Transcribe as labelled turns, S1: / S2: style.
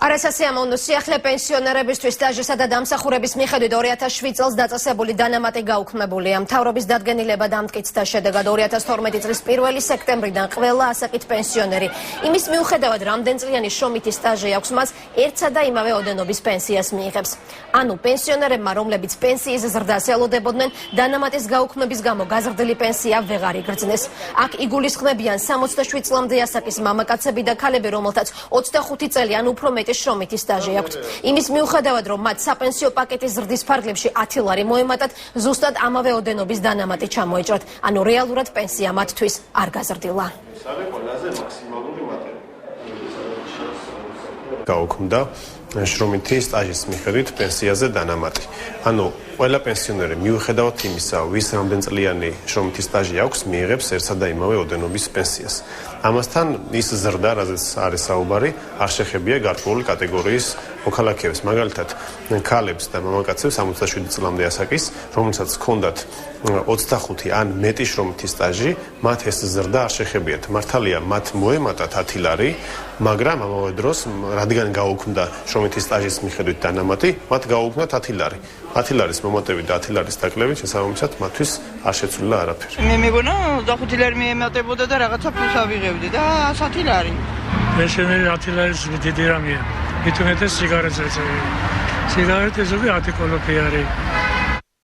S1: არასასიამოვნო სიახლე პენსიონერებისთვის სტაჟისა და დამსახურების მიხედვით 2007 წელს დაწესებული დანამატი გაუქმებულია. მთავრობის დადგენილება დამტკიცდა შედეგად 2012 წლის 1 სექტემბრიდან ყველა ასაკით პენსიონერი იმის მიუხედავად რამდენწლიანი შრომითი სტაჟი აქვს მას ერთსა და იმავე ოდენობის პენსიას მიიღებს. ანუ პენსიონერებმა რომლებიც პენსიის ზრდას ელოდებოდნენ დანამატის გაუქმების გამო გაზრდილი პენსია ვეღარ იგრძნეს. აქ იგულისხმებიან 67 წლამდე ასაკის მამაკაცები და ქალები რომელთაც 25 წელი ან უფრო მეტი შრომითი სტაჟი აქვთ. იმის მიუხედავად რომ მათ საპენსიო პაკეტის ზრდის ფარგლებში 10 ლარი მოემატათ, ზუსტად ამავე ოდენობის დანამატი ჩამოეჭრათ, ანუ რეალურად პენსია მათთვის არ გაზრდილა.
S2: გაუქმდა შრომითი სტაჟის მიხედვით პენსიაზე დანამატი. ანუ ყველა პენსიონერი მიუხედავად იმისა, ვის რამდენწლიანი შრომითი სტაჟი აქვს, მიიღებს ერთსა და იმავე ოდენობის პენსიას. ამასთან ის ზრდა, რაზეც არის საუბარი, არ შეხებია გარკვეული კატეგორიის მოქალაქეებს, მაგალითად, ქალებს და მამაკაცებს 67 წლამდე ასაკის, რომელსაც ჰქონდათ 25 ან მეტი შრომითი სტაჟი, მათ ეს ზრდა არ შეხებიათ. მართალია, მათ მოემატათ 10 ლარი, მაგრამ ამავე დროს, რადგან გაუქმდა შრომითი სტაჟის მიხედვით დანამატი, მათ გაუქმდათ 10 ლარი. 10 ლარის მომატებით და 10 ლარის დაკლებით შესაბამისად მათთვის არ შეცვლილა არაფერი.
S3: მე მეგონა 25 ლარი მიემატებოდა და რაღაცა ფულს ავიღებდი და 100 ლარი.
S4: პენსიონერი 10 ლარის დიდი რამეა. მithumetes სიგარეტს ეწევი. სიგარეტი ზოგი 10 კოლოფი არის.